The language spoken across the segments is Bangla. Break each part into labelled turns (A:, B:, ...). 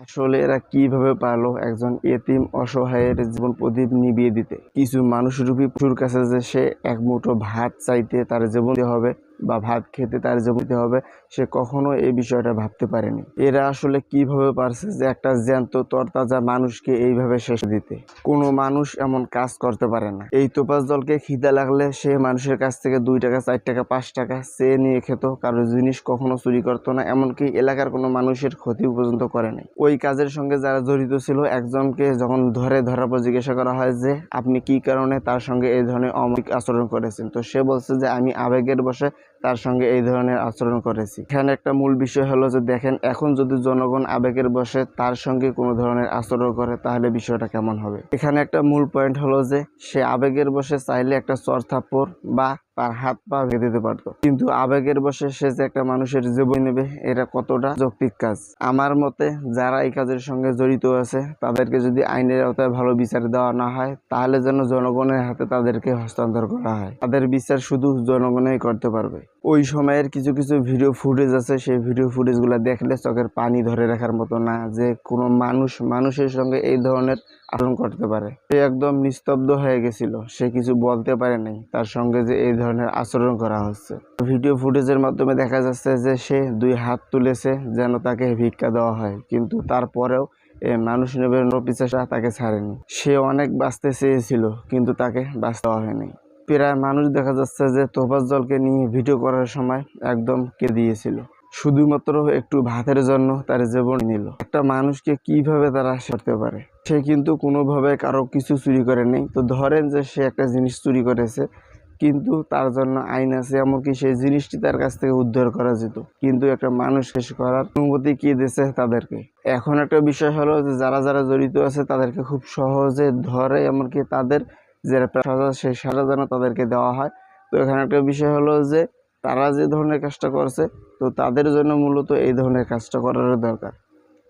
A: আসলে এরা কিভাবে পারলো একজন এতিম অসহায়ের জীবন প্রদীপ নিভিয়ে দিতে? কিছু মানুষরূপী পশুর কাছে যে সে এক মুঠো ভাত চাইতে তার জীবন দিতে হবে বা ভাত খেতে তার জীবন দিতে হবে, সে কখনো এই বিষয়টা ভাবতে পারেনি। এরা আসলে কিভাবে পারছে যে একটা জ্যান্ত তরতাজা মানুষকে এইভাবে শেষ দিতে? কোনো মানুষ এমন কাজ করতে পারে না। এই তোপাজ জলকে খিদা লাগলে সে মানুষের কাছ থেকে 2 টাকা 4 টাকা 5 টাকা চেয়ে নিয়ে খেত, কারোর জিনিস কখনো চুরি করতো না, এমনকি এলাকার কোনো মানুষের ক্ষতি পর্যন্ত করে নাই। ওই কাজের সঙ্গে যারা জড়িত ছিল, একজনকে যখন ধরার পর জিজ্ঞাসা করা হয় যে আপনি কি কারণে তার সঙ্গে এই ধরনের অমৌলিক আচরণ করেছেন, তো সে বলছে যে আমি আবেগের বশে তার সঙ্গে এই ধরনের আচরণ করেছি। এখানে একটা মূল বিষয় হলো যে দেখেন, এখন যদি জনগণ আবেগের বশে তার সঙ্গে কোনো ধরনের আচরণ করে তাহলে বিষয়টা কেমন হবে। এখানে একটা মূল পয়েন্ট হলো যে সে আবেগের বশে চাইলে একটা চর থাপ্পড় বা তার হাত পা ভেঙে দিতে পারতো, কিন্তু আবেগের বশে সে যে একটা মানুষের জীবন নেবে, এটা কতটা যৌক্তিক কাজ? আমার মতে যারা এই কাজের সঙ্গে জড়িত আছে তাদেরকে যদি আইনের আওতায় ভালো বিচার দেওয়া না হয়, তাহলে যেন জনগণের হাতে তাদেরকে হস্তান্তর করা হয়। তাদের বিচার শুধু জনগণই করতে পারবে। ওই সময়ের কিছু কিছু ভিডিও ফুটেজ আছে, সেই ভিডিও ফুটেজগুলো দেখলে চোখের পানি ধরে রাখার মতো না, যে কোনো মানুষের সঙ্গে এই ধরনের আচরণ করতে পারে। সে একদম নিস্তব্ধ হয়ে গেছিল, সে কিছু বলতে পারে নাই তার সঙ্গে যে এই ধরনের আচরণ করা হচ্ছে। ভিডিও ফুটেজের মাধ্যমে দেখা যাচ্ছে যে সে 2 হাত তুলেছে যেন তাকে ভিক্ষা দেওয়া হয়, কিন্তু তারপরেও মানুষ নেবে পিছাসা তাকে ছাড়েনি। সে অনেক বাঁচতে চেয়েছিল, কিন্তু তাকে বাঁচতে দেওয়া হয়নি। প্রায় মানুষ দেখা যাচ্ছে যে তোফাজ জলকে নিয়ে ভিডিও করার সময় একদম কেঁদে দিয়েছিল, শুধুমাত্র একটু ভাতের জন্য তার জীবন নিল। একটা মানুষকে কিভাবে তারা করতে পারে? সে কিন্তু কোনোভাবে কারো কিছু চুরি করেনি। তো ধরেন যে সে একটা জিনিস চুরি করেছে, কিন্তু তার জন্য আইন আছে, এমনকি সেই জিনিসটি তার কাছ থেকে উদ্ধার করা যেত, কিন্তু একটা মানুষ শেষ করার অনুমতি কে দিয়েছে তাদেরকে? এখন একটা বিষয় হলো যে যারা যারা জড়িত আছে তাদেরকে খুব সহজে ধরে, এমনকি তাদের যে সাজা সেই সাজা যেন তাদেরকে দেওয়া হয়। তো এখানে একটা বিষয় হলো যে তারা যে ধরনের কাজটা করছে, তো তাদের জন্য মূলত এই ধরনের কাজটা করার দরকার।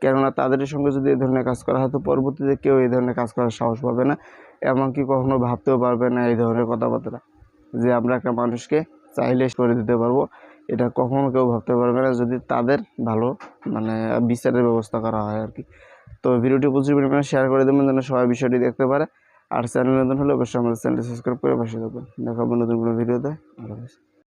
A: কেননা তাদের সঙ্গে যদি এই ধরনের কাজ করা হয়, তো পরবর্তীতে কেউ এই ধরনের কাজ করার সাহস পাবে না, এমনকি কখনো ভাবতেও পারবে না এই ধরনের কথাবার্তা, যে আমরা একটা মানুষকে চাইলে করে দিতে পারবো। এটা কখনো কেউ ভাবতে পারবে না যদি তাদের ভালো বিচারের ব্যবস্থা করা হয় আর কি। তো ভিডিওটি প্রচুর পরিমাণে শেয়ার করে দেবেন যেন সবাই বিষয়টি দেখতে পারে। আর চ্যানেল নতুন হলে অবশ্যই আমাদের চ্যানেলটি সাবস্ক্রাইব করে পাশে থাকবেন। দেখা হবে নতুন কোনো ভিডিওতে। আল্লাহ হাফেজ।